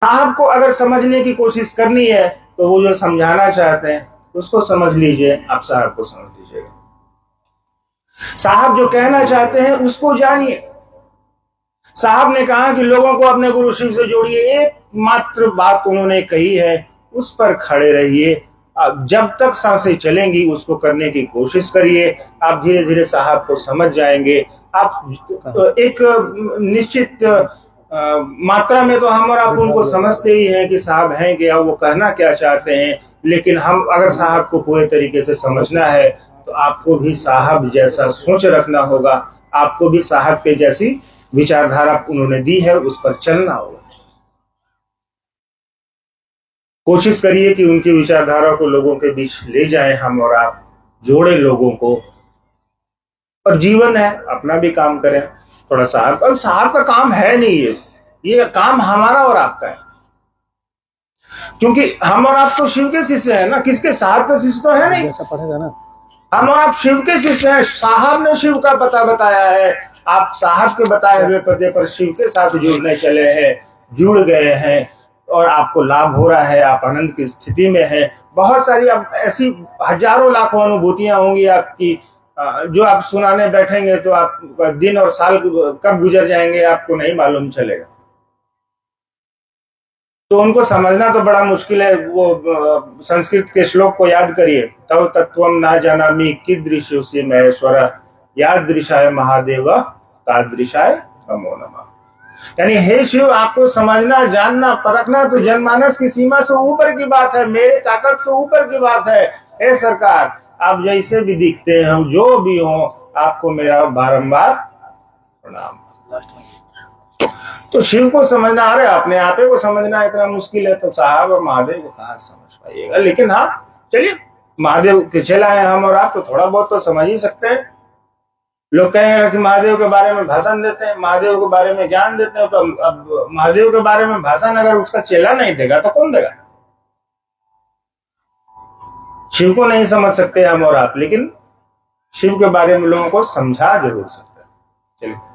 साहब को अगर समझने की कोशिश करनी है तो वो जो समझाना चाहते हैं उसको समझ लीजिए, आप साहब को समझ लीजिएगा। साहब जो कहना चाहते हैं उसको जानिए। साहब ने कहा कि लोगों को अपने गुरु शिव से जोड़िए, एकमात्र बात उन्होंने कही है, उस पर खड़े रहिए। आप जब तक सांसें चलेंगी उसको करने की कोशिश करिए, आप धीरे धीरे साहब को समझ जाएंगे। आप एक निश्चित मात्रा में तो हम और आप उनको समझते ही हैं कि साहब हैं क्या, वो कहना क्या चाहते हैं, लेकिन हम अगर साहब को पूरे तरीके से समझना है तो आपको भी साहब जैसा सोच रखना होगा, आपको भी साहब के जैसी विचारधारा उन्होंने दी है उस पर चलना होगा। कोशिश करिए कि उनकी विचारधारा को लोगों के बीच ले जाएं हम और आप, जोड़े लोगों को। और जीवन है, अपना भी काम करें थोड़ा। साहब अब साहब का काम है नहीं, ये काम हमारा और आपका है, क्योंकि हम और आप तो शिव के शिष्य हैं ना, किसके? साहब का शिष्य तो है नहीं, पढ़ेगा ना। हम और आप शिव के शिष्य हैं, साहब ने शिव का पता बताया है, आप साहब के बताए हुए पते पर शिव के साथ जुड़ने चले हैं, जुड़ गए हैं और आपको लाभ हो रहा है, आप आनंद की स्थिति में हैं। बहुत सारी अब ऐसी हजारों लाखों अनुभूतियां होंगी आपकी, जो आप सुनाने बैठेंगे तो आप दिन और साल कब गुजर जाएंगे आपको नहीं मालूम चलेगा। तो उनको समझना तो बड़ा मुश्किल है। वो संस्कृत के श्लोक को याद करिए, तव तत्वम ना जानामि कीदृशोऽसि महेश्वर यादृशाय महादेव तादृशाय नमो नमः। यानी हे शिव, आपको समझना, जानना, परखना तो जनमानस की सीमा से ऊपर की बात है, मेरे ताकत से ऊपर की बात है। हे सरकार, आप जैसे भी दिखते हैं, जो भी हो, आपको मेरा बारंबार प्रणाम। तो शिव को समझना, अरे अपने आपे को समझना इतना मुश्किल है तो साहब और महादेव को कहाँ समझ पाइएगा। लेकिन हाँ, चलिए, महादेव के चेला है हम और आप, तो थोड़ा बहुत तो समझ ही सकते हैं। लोग कहेंगे कि महादेव के बारे में भाषण देते हैं, महादेव के बारे में ज्ञान देते हैं, तो अब महादेव के बारे में भाषण अगर उसका चेला नहीं देगा तो कौन देगा? शिव को नहीं समझ सकते हम और आप, लेकिन शिव के बारे में लोगों को समझा जरूर सकते हैं। चलिए।